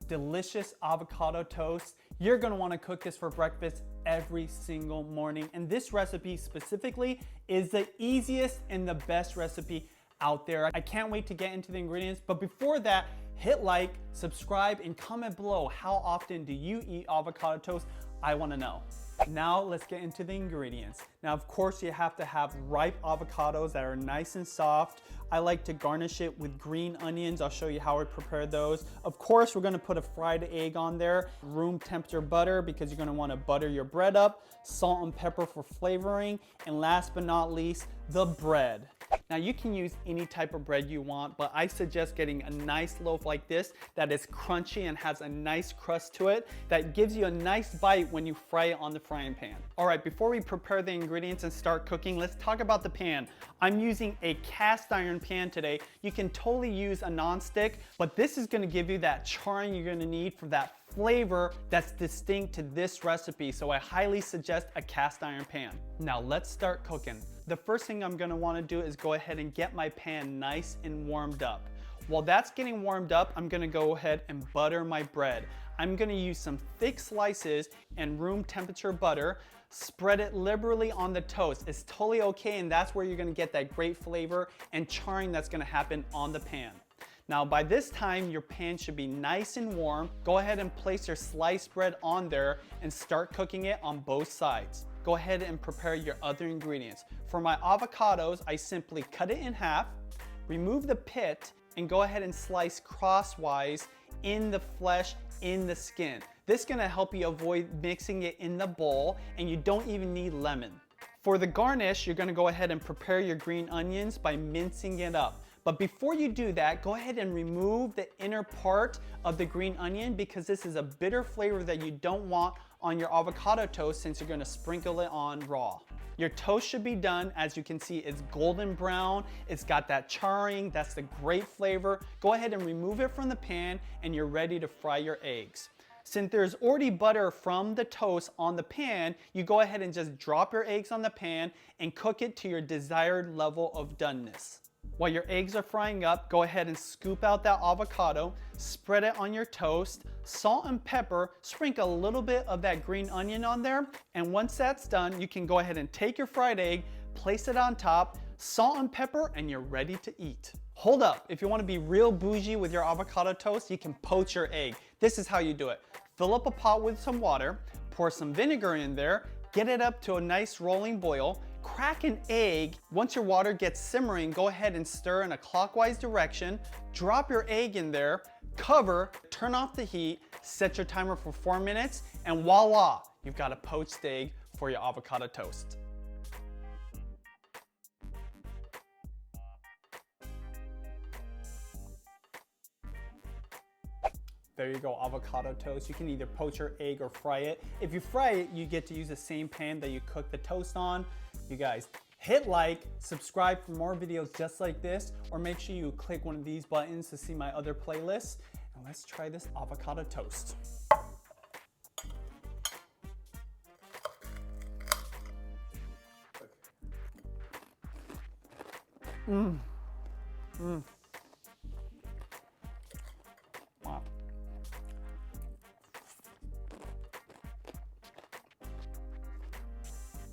delicious avocado toast. You're gonna wanna cook this for breakfast every single morning. And this recipe specifically is the easiest and the best recipe out there. I can't wait to get into the ingredients, but before that, hit like, subscribe, and comment below. How often do you eat avocado toast? I wanna know. Now let's get into the ingredients. Now, of course, you have to have ripe avocados that are nice and soft. I like to garnish it with green onions. I'll show you how I prepare those. Of course, we're gonna put a fried egg on there, room temperature butter because you're gonna wanna butter your bread up, salt and pepper for flavoring, and last but not least, the bread. Now you can use any type of bread you want, but I suggest getting a nice loaf like this that is crunchy and has a nice crust to it that gives you a nice bite when you fry it on the frying pan. All right, before we prepare the ingredients and start cooking, let's talk about the pan. I'm using a cast iron pan today. You can totally use a non-stick, but this is gonna give you that charring you're gonna need for that flavor that's distinct to this recipe. So I highly suggest a cast iron pan. Now let's start cooking. The first thing I'm gonna wanna do is go ahead and get my pan nice and warmed up. While that's getting warmed up, I'm gonna go ahead and butter my bread. I'm gonna use some thick slices and room temperature butter. Spread it liberally on the toast. It's totally okay, and that's where you're gonna get that great flavor and charring that's gonna happen on the pan. Now by this time, your pan should be nice and warm. Go ahead and place your sliced bread on there and start cooking it on both sides. Go ahead and prepare your other ingredients. For my avocados, I simply cut it in half, remove the pit, and go ahead and slice crosswise in the flesh, in the skin. This is gonna help you avoid mixing it in the bowl, and you don't even need lemon. For the garnish, you're gonna go ahead and prepare your green onions by mincing it up. But before you do that, go ahead and remove the inner part of the green onion because this is a bitter flavor that you don't want on your avocado toast since you're gonna sprinkle it on raw. Your toast should be done. As you can see, it's golden brown. It's got that charring. That's the great flavor. Go ahead and remove it from the pan and you're ready to fry your eggs. Since there's already butter from the toast on the pan, you go ahead and just drop your eggs on the pan and cook it to your desired level of doneness. While your eggs are frying up, go ahead and scoop out that avocado, spread it on your toast, salt and pepper, sprinkle a little bit of that green onion on there, and once that's done, you can go ahead and take your fried egg, place it on top, salt and pepper, and you're ready to eat. Hold up, if you want to be real bougie with your avocado toast, you can poach your egg. This is how you do it. Fill up a pot with some water, pour some vinegar in there, get it up to a nice rolling boil, crack an egg. Once your water gets simmering, go ahead and stir in a clockwise direction, drop your egg in there, cover, turn off the heat, set your timer for 4 minutes, and voila, you've got a poached egg for your avocado toast. There you go, avocado toast. You can either poach your egg or fry it. If you fry it, you get to use the same pan that you cook the toast on. You guys, hit like, subscribe for more videos just like this, or make sure you click one of these buttons to see my other playlists. And let's try this avocado toast. Mmm. Mmm.